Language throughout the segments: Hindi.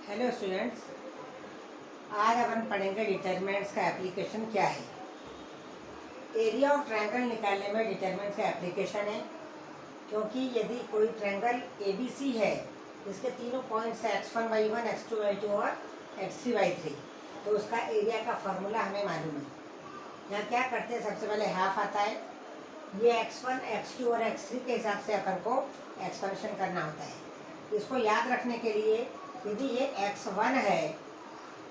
हेलो स्टूडेंट्स, आज अपन पढ़ेंगे डिटरमिनेंट्स का एप्लीकेशन क्या है। एरिया ऑफ ट्रायंगल निकालने में डिटरमिनेंट्स का एप्लीकेशन है, क्योंकि यदि कोई ट्रायंगल ABC है जिसके तीनों पॉइंट्स है x1 y1 x2 y2 और x3 y3, तो उसका एरिया का फॉर्मूला हमें मालूम है। यहाँ क्या करते हैं, सबसे पहले हाफ आता है, ये x1 x2 और x3 के हिसाब से अपन को एक्सपेंशन करना होता है। इसको याद रखने के लिए यदि ये x1 है,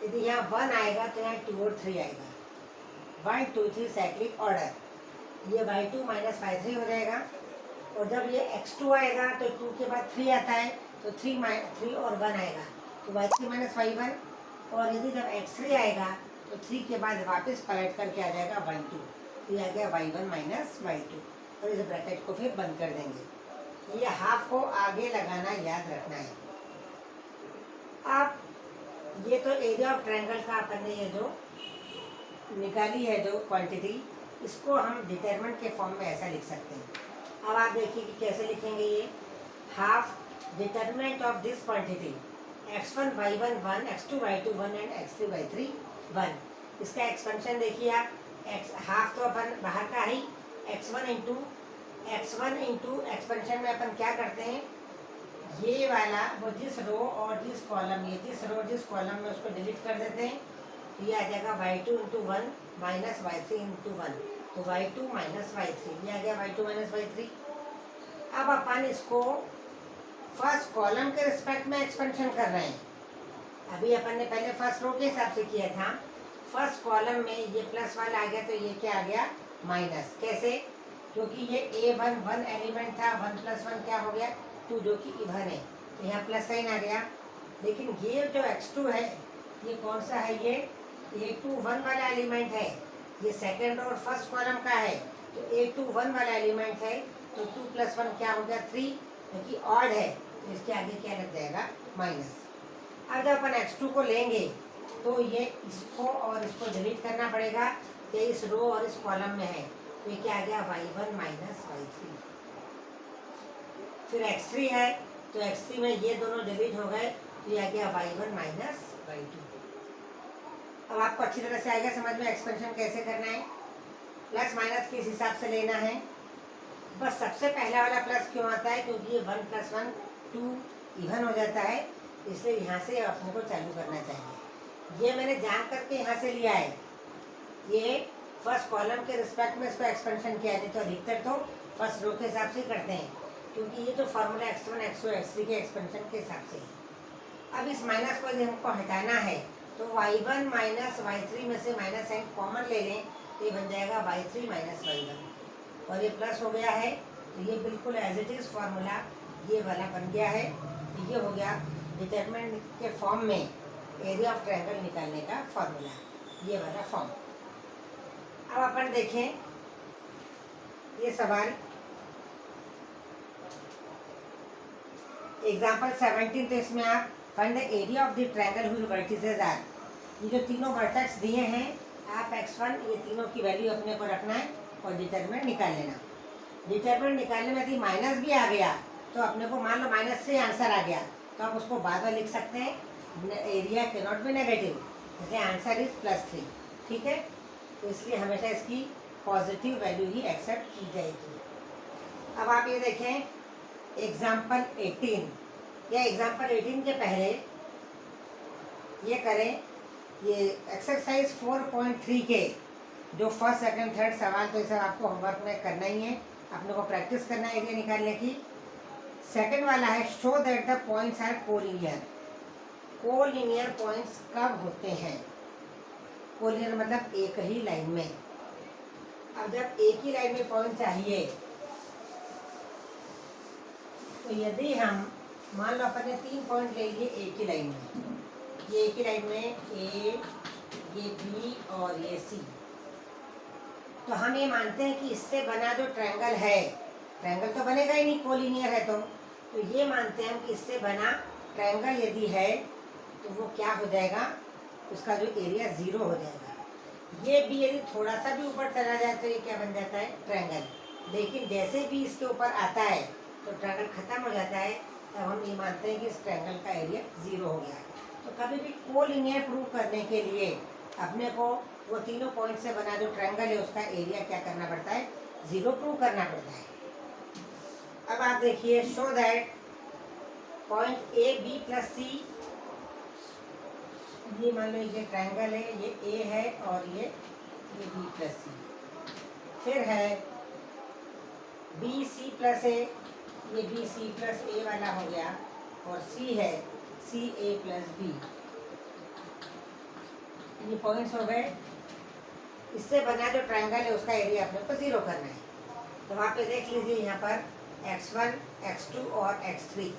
यदि यहाँ 1 आएगा तो यहाँ 2 और 3 आएगा, 1 2 3 साइक्लिक ऑर्डर। ये y2 माइनस y3 हो जाएगा। और जब ये x2 आएगा तो 2 के बाद 3 आता है, तो 3 और 1 आएगा, तो y3 माइनस y1। और यदि जब x3 आएगा तो 3 के बाद वापस पलट करके आ जाएगा 1 2, तो ये आ गया y1 माइनस y2। और इस ब्रैकेट को फिर बंद कर देंगे। ये हाफ को आगे लगाना याद रखना है। अब ये तो एरिया ऑफ ट्रायंगल का अपन ने ये जो निकाली है जो क्वांटिटी, इसको हम डिटरमिनेंट के फॉर्म में ऐसा लिख सकते हैं। अब आप देखिए कि कैसे लिखेंगे। ये half determinant of this quantity x1 y1 1 x2 y2 1 and x3 y3 1। इसका एक्सपेंशन देखिए आप, हाफ तो अपन बाहर का ही, x1 इंटू एक्सपेंशन में अपन क्या करते हैं, ये वाला वो जिस रो और जिस कॉलम, ये जिस रो जिस कॉलम में उसको डिलीट कर देते हैं, तो ये आ जाएगा y2 into 1 minus y3 into 1, तो y2 माइनस y3, ये आ गया y2 माइनस y3। अब अपन इसको फर्स्ट कॉलम के रिस्पेक्ट में एक्सपेंशन कर रहे हैं। अभी अपन ने पहले फर्स्ट रो के हिसाब से किया था। फर्स्ट कॉलम में ये प्लस वाला आ गया, तो ये क्या आ गया, माइनस। कैसे? क्योंकि ये A1 1 एलिमेंट था, 1 प्लस 1 क्या हो गया 2, जो कि इवन है, तो यहाँ प्लस साइन आ गया। लेकिन ये जो x2 है, ये कौन सा है, ये A2 1 वाला एलिमेंट है, ये सेकंड और फर्स्ट कॉलम का है, तो A2 1 वाला एलिमेंट है, तो 2 प्लस 1 क्या हो गया 3, क्योंकि ऑड है, तो इसके आगे क्या लग जाएगा, माइनस। अब जब अपन x2 को लेंगे तो ये इसको और इसको डिलीट करना पड़ेगा, ये इस रो और इस कॉलम में है, तो ये क्या आ गया y1 माइनस y3। फिर x3 है, तो x3 में ये दोनों डिलीट हो गए, तो ये आ गया y1 माइनस y2। अब आपको अच्छी तरह से आएगा समझ में एक्सपेंशन कैसे करना है। प्लस माइनस किस हिसाब से लेना है, बस सबसे पहला वाला प्लस क्यों आता है, क्योंकि ये 1 प्लस 1 2 इवन हो जाता है, इसलिए यहाँ से अपने को चालू करना चाहिए। ये मैंने जान करके यहाँ से लिया है, ये फर्स्ट कॉलम के रिस्पेक्ट में इसको एक्सपेंशन किया है, तो अधिकतर तो फर्स्ट रो के हिसाब से करते हैं, क्योंकि ये जो फार्मूला x1 x2 x3 के एक्सपेंशन के हिसाब से है। अब इस माइनस को यदि हमको हटाना है, तो y1 माइनस y3 में से माइनस साइन कॉमन ले लें, तो ये बन जाएगा y3 माइनस y1, और ये प्लस हो गया है, तो ये बिल्कुल एज इट इज फार्मूला ये वाला बन गया है। तो ये हो गया डिटरमिनेंट के फॉर्म में एरिया ऑफ ट्रायंगल निकालने का फार्मूला, ये वाला फॉर्म। अब अपन देखें ये सवाल एग्जाम्पल 17, तो इसमें आप find the area of the triangle whose vertices are. ये जो तीनों वर्टेक्स दिए हैं, आप x1 ये तीनों की वैल्यू अपने को रखना है और डिटरमिनेंट निकाल लेना। डिटरमिनेंट निकालने में यदि माइनस भी आ गया, तो अपने को मान लो माइनस से आंसर आ गया, तो आप उसको बाद में लिख सकते हैं, area can not be negative, इसलिए आंसर इज +3। ठीक है, तो इसलिए हमेशा इसकी पॉजिटिव वैल्यू ही एक्सेप्ट की जाएगी। अब आप ये देखें एग्जाम्पल 18, या एग्जाम्पल 18 के पहले ये करें, ये एक्सरसाइज 4.3 के जो फर्स्ट सेकंड थर्ड सवाल, तो इसे आपको होमवर्क में करना ही है, अपने को प्रैक्टिस करना है एरिया निकालने की। सेकंड वाला है show that the points are collinear. Collinear points कब होते हैं, कोलिनियर मतलब एक ही लाइन में। अब जब एक ही लाइन में पॉइंट चाहिए, तो यदि हम मान लो अपन ने 3 पॉइंट ले लिए एक ही लाइन में, ये एक ही लाइन में A, ये B और ये C, तो हम ये मानते हैं कि इससे बना जो ट्रायंगल है, ट्रायंगल तो बनेगा ही नहीं कोलिनियर है, तो ये मानते हैं कि इससे बना ट्रायंगल यदि है, तो वो क्या हो जाएगा, उसका जो एरिया 0 हो जाएगा। ये भी यदि थोड़ा सा भी ऊपर चला जाए, तो ये क्या बन जाता है, ट्रायंगल। लेकिन जैसे भी इसके ऊपर आता है, तो ट्रायंगल खत्म हो जाता है, तब हम ये मानते हैं कि इस ट्रायंगल का एरिया 0 हो गया। तो कभी भी कोलिनियर प्रूव करने के लिए अपने को वो तीनों पॉइंट से बना जो ट्रायंगल है उसका एरिया क्या करना पड़ता है, 0 प्रूव करना पड़ता है। अब आप देखिए, show that point A B plus C, ये मान लो ये ट्रायंगल है, ये ए है और ये बी प्लस सी। फिर है बी सी प्लस ए, ये बी सी प्लस ए वाला हो गया, और सी है सी ए प्लस बी। ये पॉइंट्स हो गए। इससे बना जो ट्रायंगल है उसका एरिया अपने को 0 करना है। तो वहाँ पे देख लीजिए, यहाँ पर x1, x2 और x3।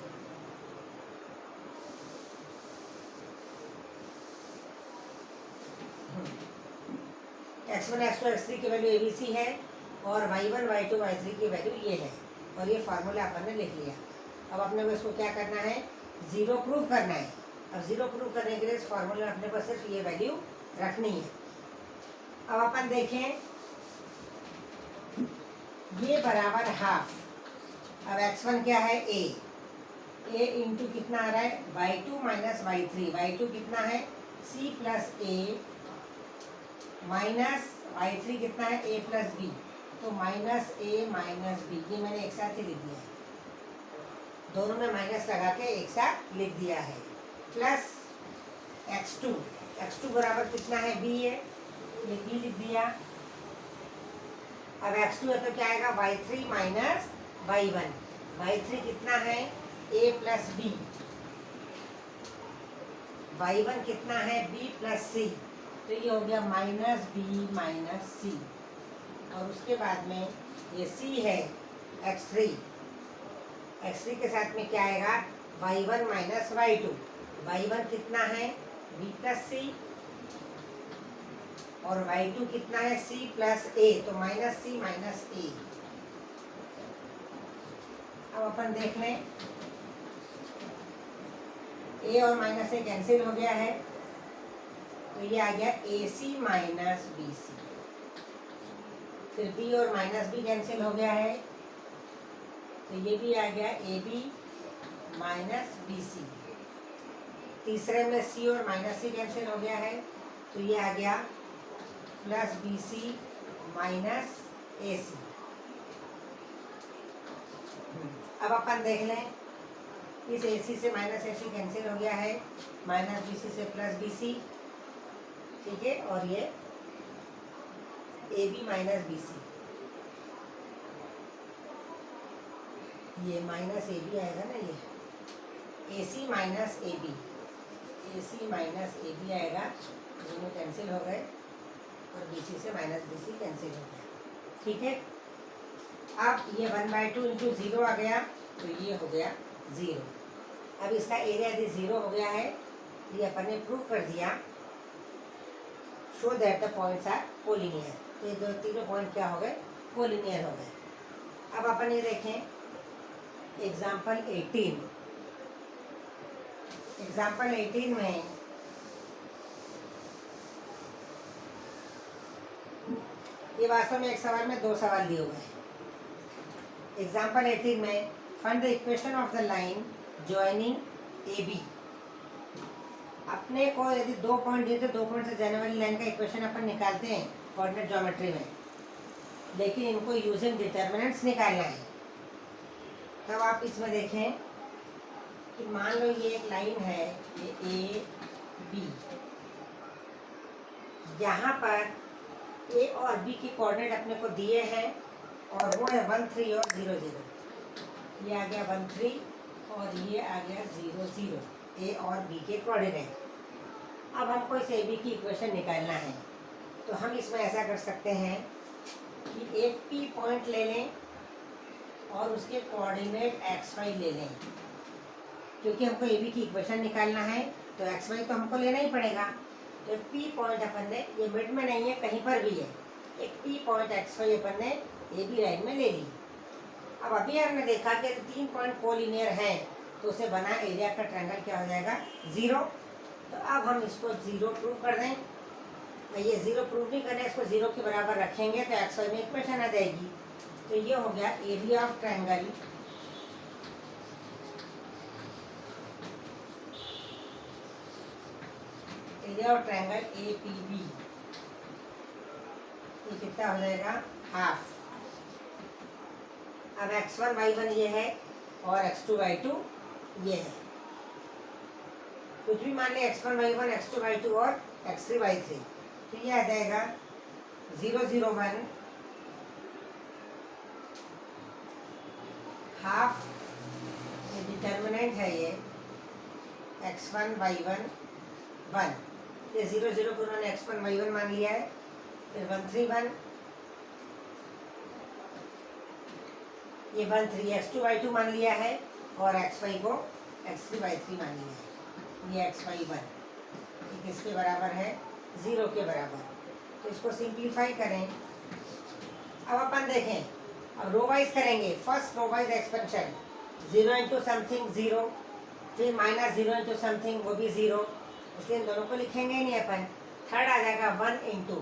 x1, x2, x3 की वैल्यू ABC है और y1, y2, y3 की वैल्यू ये है, और ये फार्मूला अपन ने लिख लिया। अब अपने को इसको क्या करना है, 0 प्रूव करना है। अब 0 प्रूव करने के लिए इस फार्मूले में अपने को सिर्फ ये वैल्यू रखनी है। अब अपन देखें, ये बराबर हाफ। अब x1 क्या है, a इंटू कितना आ रहा है, y2 माइनस y3। y2 कितना है, c plus a minus y3 कितना है, a प्लस b। तो माइनस a माइनस b, ये मैंने एक साथ ही लिख दिया है, दोनों में माइनस लगा के एक साथ लिख दिया है। प्लस x2 बराबर कितना है, b है, ये b लिख दिया। अब x2 है तो क्या आएगा, y3 माइनस y1। y3 कितना है, a प्लस b। y1 कितना है, b प्लस c। तो ये हो गया माइनस b माइनस c। और उसके बाद में ये c है x3 के साथ में क्या आएगा, y1 माइनस y2। y1 कितना है, b प्लस c, और y2 कितना है, c प्लस a। तो माइनस c माइनस a। अब अपन देख लें, a और माइनस a कैंसिल हो गया है, तो ये आ गया AC माइनस BC। फिर B और माइनस B कैंसिल हो गया है, तो ये भी आ गया AB माइनस BC। तीसरे में C और माइनस C कैंसिल हो गया है, तो ये आ गया प्लस BC माइनस AC। अब अपन देख लें, इस AC से माइनस AC कैंसिल हो गया है, माइनस BC से प्लस BC, ठीक है, और ये AB माइनस BC, ये माइनस AB आएगा ना, ये AC minus AB, AC minus AB आएगा, दोनों कैंसिल हो गए, और BC से माइनस BC कैंसिल हो गया, ठीक है। अब ये 1/2 इंटू 0 आ गया, तो ये हो गया 0। अब इसका एरिया यदि 0 हो गया है, ये अपन ने प्रूव कर दिया, show that the points are collinear. तो ये दो तीनों पॉइंट क्या हो गए, कोलिनियर हो गए। अब अपन ये देखें एग्जाम्पल 18। एग्जाम्पल 18 में ये वास्तव में एक सवाल में 2 सवाल दिए हुए हैं। एग्जाम्पल 18 में find the equation of the line joining AB। अपने को यदि 2 पॉइंट दिए तो 2 पॉइंट से जाने वाली लाइन का इक्वेशन अपन निकालते हैं कोऑर्डिनेट ज्योमेट्री में, लेकिन इनको यूजिंग डिटर्मिनेंट्स निकालना है। तब आप इसमें देखें कि मान लो ये एक लाइन है, ये AB, यहाँ पर A और B की कोऑर्डिनेट अपने को दिए हैं, और वो है 1 3 और 0 0। ये आ गया 1 3 और ये आ गया 0 0, A और B के कोऑर्डिनेट। अब हमको इस AB की इक्वेशन निकालना है, तो हम इसमें ऐसा कर सकते हैं कि एक P पॉइंट ले लें और उसके कोऑर्डिनेट XY ले लें। क्योंकि हमको AB की इक्वेशन निकालना है तो XY तो हमको लेना ही पड़ेगा। तो P पॉइंट अपन ने, ये मिड में नहीं है, कहीं पर भी है, एक P पॉइंट XY अपन ने AB लाइन में ले ली। अब अभी हमने देखा कि 3 पॉइंट कोलिनियर हैं, तो उसे बना एरिया का ट्रायंगल क्या हो जाएगा, 0। तो अब हम इसको 0 प्रूव कर दें। ये 0 प्रूव नहीं करना है, इसको 0 के बराबर रखेंगे तो XY में इक्वेशन आ जाएगी। तो ये हो गया area of triangle area of triangle A P B, ये कितना हो जाएगा, हाफ। अब x1 y1 ये है और x2 y2 ये है, कुछ भी मान लिया x1 y1 x2 y2 और x3 y3, तो ये आ जाएगा 0 0 1 हाफ, ये डिटर्मिनेंट है ये x1 y1 1, ये 0 0 को उन्होंने x1 y1 मान लिया है, फिर 1 3 1, ये 1 3 x2 y2 मान लिया है और xy को x3 y3 मान लिया है, ये xy 1, ये किसके बराबर है, 0 के बराबर। तो इसको सिंप्लीफाई करें। अब अपन देखें, अब रो वाइज करेंगे। First row wise expansion, 0 into something 0, फिर माइनस 0 इंटू समथिंग वो भी 0, इसलिए इन दोनों को लिखेंगे ही नहीं अपन। थर्ड आ जाएगा 1 इंटू,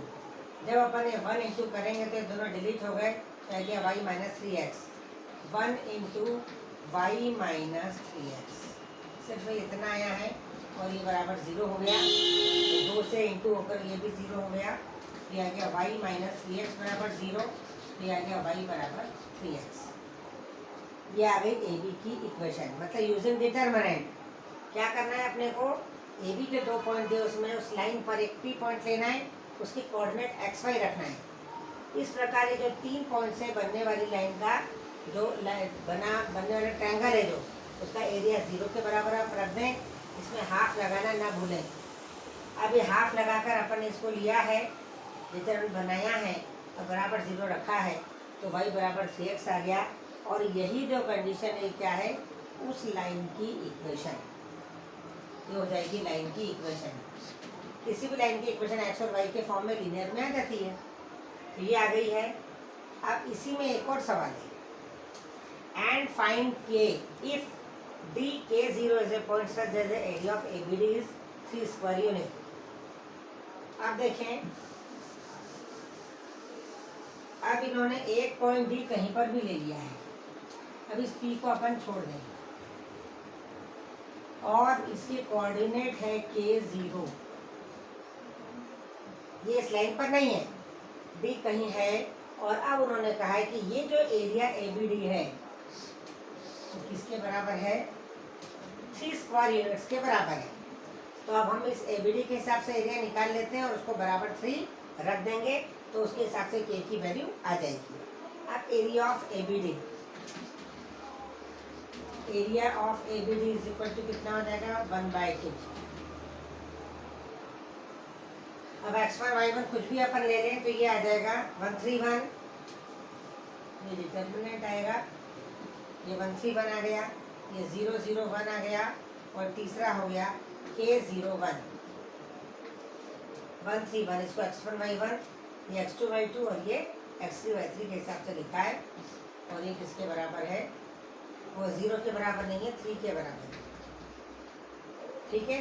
जब अपन ये 1 इंटू करेंगे तो ये दोनों डिलीट हो गए, तो आ गया y minus 3x, 1 into y minus 3x, सिर्फ इतना आया है और ये बराबर 0 हो गया, तो 2 से इंटू होकर ये भी 0 हो गया, ये आ गया y माइनस 3x बराबर 0, ये आ गया y बराबर 3x। ये आ गई ए बी की इक्वेशन, मतलब यूजिंग डिटरमिनेंट। क्या करना है अपने को, ए बी के 2 पॉइंट दिए, उसमें उस लाइन पर एक पी पॉइंट लेना है, उसकी कोऑर्डिनेट एक्स वाई रखना है। इस प्रकार ये जो 3 पॉइंट से बनने वाली लाइन का जो बनने वाला ट्रायंगल है, जो उसका एरिया 0 के बराबर आप रख दें, इसमें हाफ लगाना ना भूलें। अब ये हाफ लगाकर अपन ने इसको लिया है, डिटरमिनेंट बनाया है और बराबर 0 रखा है, तो y बराबर 3x आ गया। और यही जो कंडीशन है क्या है, उस लाइन की इक्वेशन, ये हो जाएगी लाइन की इक्वेशन। किसी भी लाइन की इक्वेशन x और y के फॉर्म में लीनियर में आ जाती है, तो ये आ गई है। अब इसी में एक और सवाल है, and find k if dk0 is a point such that the area of ABD is 3 square unit। अब देखें, अब इन्होंने एक पॉइंट डी कहीं पर भी ले लिया है, अब इस पी को अपन छोड़ दें और इसके कोऑर्डिनेट है k0, ये इस लाइन पर नहीं है, डी कहीं है, और अब उन्होंने कहा है कि ये जो एरिया ABD है तो किसके बराबर है, 3 स्क्वायर यूनिट्स के बराबर है। तो अब हम इस ABD के हिसाब से एरिया निकाल लेते हैं और उसको बराबर 3 रख देंगे, तो उसके हिसाब से k की वैल्यू आ जाएगी। अब area of ABD, area of ABD is equal to कितना हो जाएगा, 1/2। अब x1 y1 कुछ भी अपन ले लें तो ये आ जाएगा 1 3 1, ये डिटर्मिनेंट आएगा, ये 1 3 1 आ गया, ये 0 0 1 आ गया, और तीसरा हो गया k0 1 1 3 1, इसको x1 y1, ये x2 y2 और ये x3 y3 के हिसाब से लिखा है। और ये किसके बराबर है, वो 0 के बराबर नहीं है, 3 के बराबर है। ठीक है,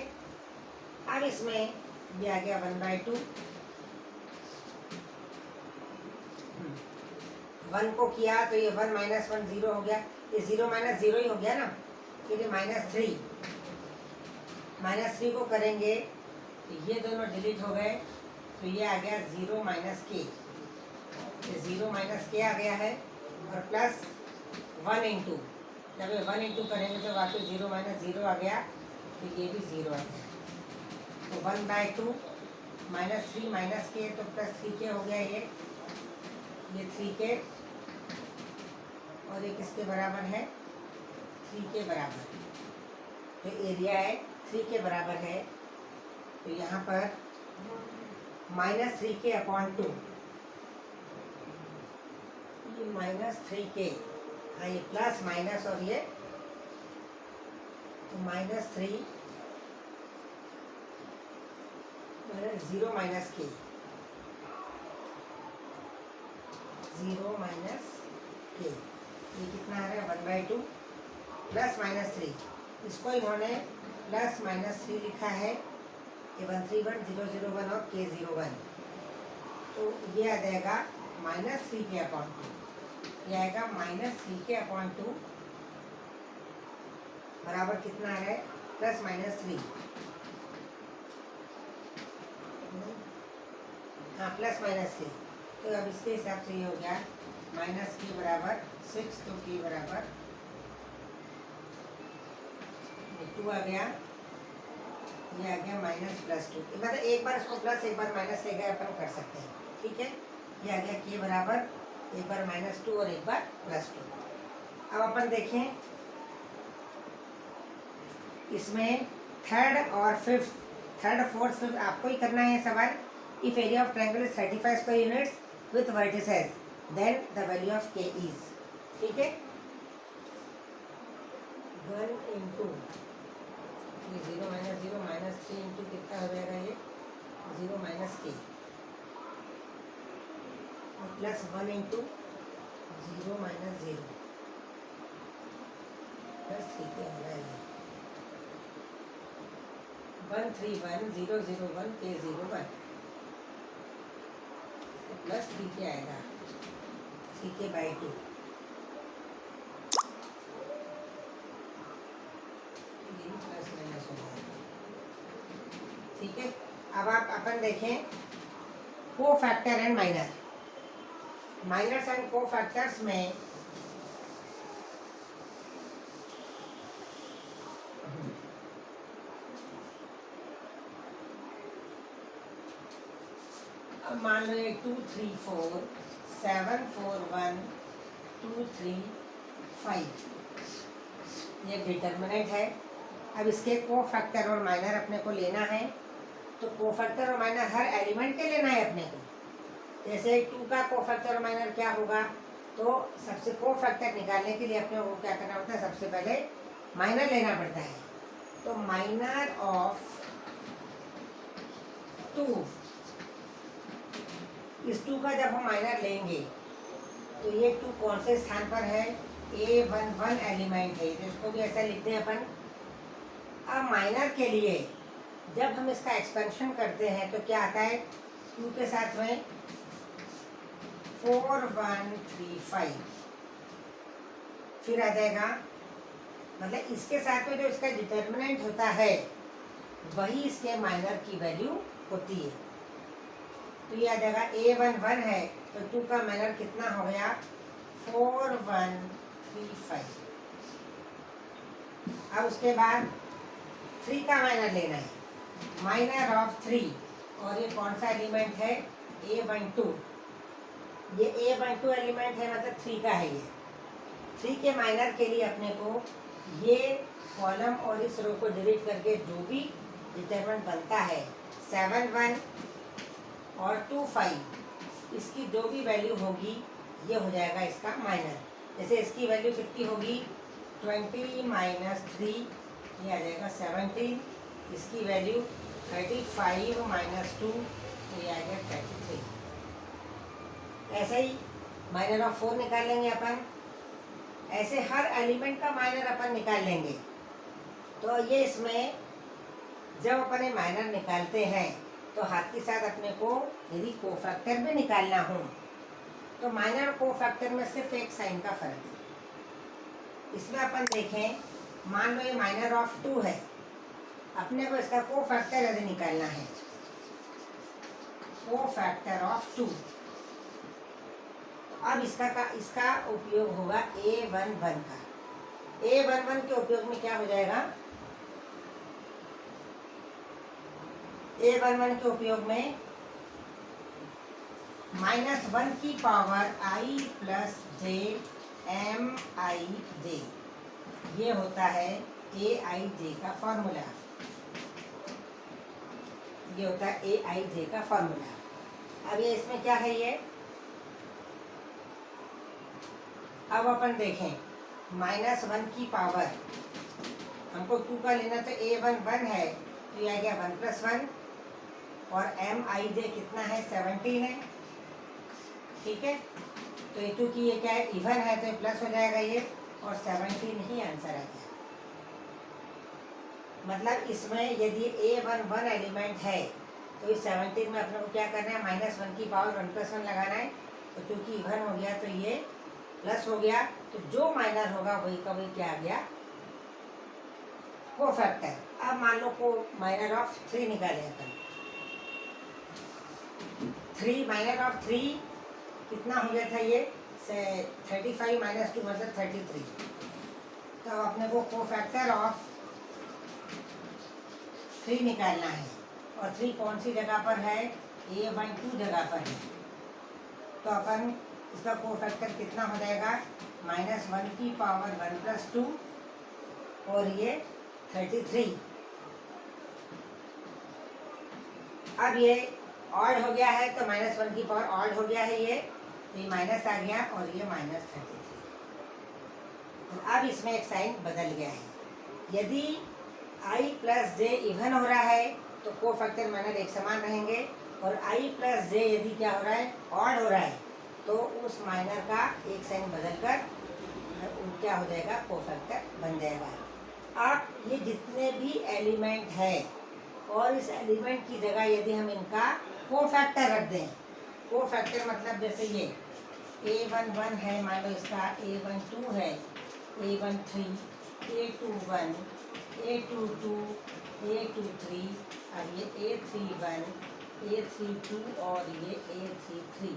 अब इसमें ये आ गया 1/2, 1 को किया तो ये 1 माइनस 1 0 हो गया, ये 0 माइनस 0 ही हो गया ना, फिर ये -3 को करेंगे तो ये दोनों डिलीट हो गए, तो ये आ गया 0 माइनस k, ये 0 माइनस k आ गया है, और प्लस 1 इंटू, जब ये 1 इंटू करेंगे तो वापस 0 माइनस 0 आ गया, तो ये भी 0 आ गया, तो 1/2 -3 माइनस k तो प्लस 3k हो गया, ये 3k, और ये किसके बराबर है, 3 के बराबर। तो एरिया है 3 के बराबर है, तो यहाँ पर -3k/2, ये -3k, हाँ ये प्लस माइनस और ये तो -3 0 माइनस k, 0 माइनस k, ये कितना आ रहा है 1/2 प्लस -3, इसको इन्होंने प्लस -3 लिखा है, ये 1 3 1 0 0 1 और k0 1, तो ये आ जाएगा -3k/2, ये आएगा -3k/2 बराबर कितना आ रहा है, प्लस -3, हाँ प्लस माइनस के, तो अब इसके हिसाब से ये हो गया माइनस के बराबर 6, तो के बराबर 2 आ गया, ये आ गया माइनस प्लस 2। मतलब एक बार इसको प्लस एक बार माइनस लेकर अपन कर सकते हैं, ठीक है। ये आ गया के बराबर एक बार -2 और एक बार +2। अब अपन देखें इसमें थर्ड और फिफ्थ, थर्ड फोर्थ फिफ्थ आपको ही करना है सवाल। If area of triangle is 35 square units with vertices then the value of k is, ठीक है। 1 इंटू 0 माइनस 0 -3 इंटू कितना हो जाएगा ये 0 माइनस के, प्लस 1 इंटू 0 माइनस 0 प्लस 3 के हो जाएगा 131,001 के 01 प्लस 3 के आएगा 3 के बाई 2, प्लस माइनस हो जाएगा, ठीक है। अब आप अपन देखें cofactor and minor, minors and cofactors में अब मान लो 2 3 4 7 4 1 2 3 5 ये डिटर्मिनेंट है। अब इसके को फैक्टर और माइनर अपने को लेना है, तो को फैक्टर और माइनर हर एलिमेंट के लेना है अपने को। जैसे 2 का को फैक्टर और माइनर क्या होगा, तो सबसे को फैक्टर निकालने के लिए अपने को क्या करना पड़ता है, सबसे पहले माइनर लेना पड़ता है। तो माइनर ऑफ 2, इस 2 का जब हम माइनर लेंगे तो ये 2 कौन से स्थान पर है, A11 एलिमेंट है, तो इसको भी ऐसा लिखते हैं अपन। अब माइनर के लिए जब हम इसका एक्सपेंशन करते हैं तो क्या आता है, 2 के साथ में 4 1 3 5 फिर आ जाएगा, मतलब इसके साथ में जो इसका डिटर्मिनेंट होता है वही इसके माइनर की वैल्यू होती है। तो ये आ जाएगा A11 है, तो 2 का माइनर कितना हो गया 4 1 3 5। अब उसके बाद 3 का माइनर लेना है, माइनर ऑफ 3, और ये कौन सा एलिमेंट है A12, ये A12 एलिमेंट है, मतलब 3 का है ये। 3 के माइनर के लिए अपने को ये कॉलम और इस रो को डिलीट करके जो भी डिटरमिनेंट बनता है 7 1 और 2 5, इसकी जो भी वैल्यू होगी ये हो जाएगा इसका माइनर। जैसे इसकी वैल्यू कितनी होगी 20 माइनस 3, ये आ जाएगा 17, इसकी वैल्यू 35 माइनस 2, ये आ गया 33। ऐसे ही माइनर ऑफ 4 निकाल लेंगे अपन, ऐसे हर एलिमेंट का माइनर अपन निकाल लेंगे। तो ये इसमें जब अपन माइनर निकालते हैं तो हाथ के साथ अपने को यदि कोफैक्टर भी निकालना हो तो माइनर और कोफैक्टर में सिर्फ एक साइन का फर्क है। इसमें अपन देखें, मान लो ये माइनर ऑफ 2 है, अपने को इसका कोफैक्टर यदि निकालना है, कोफैक्टर ऑफ 2, अब इसका उपयोग होगा A11 का। A11 के उपयोग में क्या हो जाएगा, A11 के उपयोग में -1 की power I plus J MIJ, ये होता है AIJ का फॉर्मूला, ये होता है AIJ का फॉर्मूला। अब ये इसमें क्या है ये, अब अपन देखें -1 की पावर, हमको 2 का लेना तो A11 है, तो ये आ गया 1 + 1, और MIJ कितना है 17 है, ठीक है। तो ये चूँकि ये क्या है इवन है तो ये प्लस हो जाएगा ये, और 17 ही आंसर आ गया। मतलब इसमें यदि A11 एलिमेंट है तो इस 17 में अपने को क्या करना है, -1 की पावर 1 + 1 लगाना है। तो चूँकि इवन हो गया तो ये प्लस हो गया, तो जो माइनर होगा वही का वही क्या आ गया, कोफैक्टर। अब मान लो को माइनर ऑफ 3 निकाले अपन, 3 माइनस ऑफ 3 कितना हो गया था ये 35 माइनस 2 मतलब 33। तो अपने को कोफैक्टर ऑफ 3 निकालना है और 3 कौन सी जगह पर है, A12 जगह पर है। तो अपन इसका कोफैक्टर कितना हो जाएगा -1 की पावर 1 + 2 और ये 33। अब ये ऑड हो गया है तो -1 की पावर ऑड हो गया है ये, तो ये माइनस आ गया और ये -33। तो अब इसमें एक साइन बदल गया है। यदि i + j इवन हो रहा है तो कोफैक्टर माइनर एक समान रहेंगे, और i + j यदि क्या हो रहा है ऑड हो रहा है तो उस माइनर का एक साइन बदलकर क्या हो जाएगा कोफैक्टर बन जाएगा। अब ये जितने भी एलिमेंट है और इस एलिमेंट की जगह यदि हम इनका कोफैक्टर रख दें, कोफैक्टर मतलब जैसे ये A11 है, मान लो इसका A12 है, A13, A21, A22, A23 और ये A31, A32 और ये A33।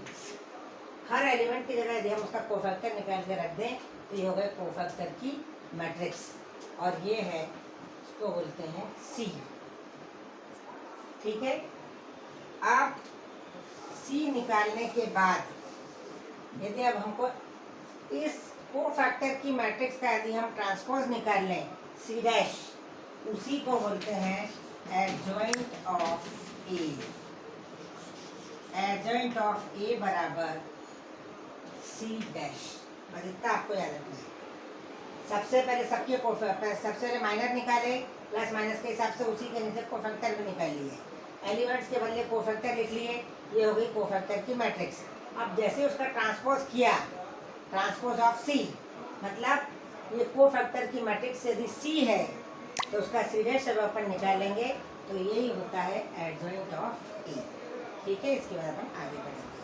हर एलिमेंट की जगह यदि हम उसका कोफैक्टर निकाल के रख दें तो ये हो गए कोफैक्टर की मैट्रिक्स, और ये है इसको बोलते हैं C। ठीक है। अब C निकालने के बाद यदि अब हमको इस कोफैक्टर की मैट्रिक्स का यदि हम ट्रांसपोज निकाल लें C', उसी को बोलते हैं adjoint of A। Adjoint of A बराबर C'। बस इतना आपको याद रखना है। सबसे पहले सबके कोफैक्टर, सबसे पहले माइनर निकाले, प्लस माइनस के हिसाब से उसी के नीचे कोफैक्टर भी निकाल लिए, एलिमेंट्स के बदले कोफैक्टर लिख लिए, ये हो गई कोफैक्टर की मैट्रिक्स। अब जैसे उसका ट्रांसपोज किया, ट्रांसपोज ऑफ C मतलब ये कोफैक्टर की मैट्रिक्स यदि C है तो उसका C' जब अपन निकालेंगे तो यही होता है एडजॉइंट ऑफ A। ठीक है, इसके बाद अपन आगे बढ़ेंगे।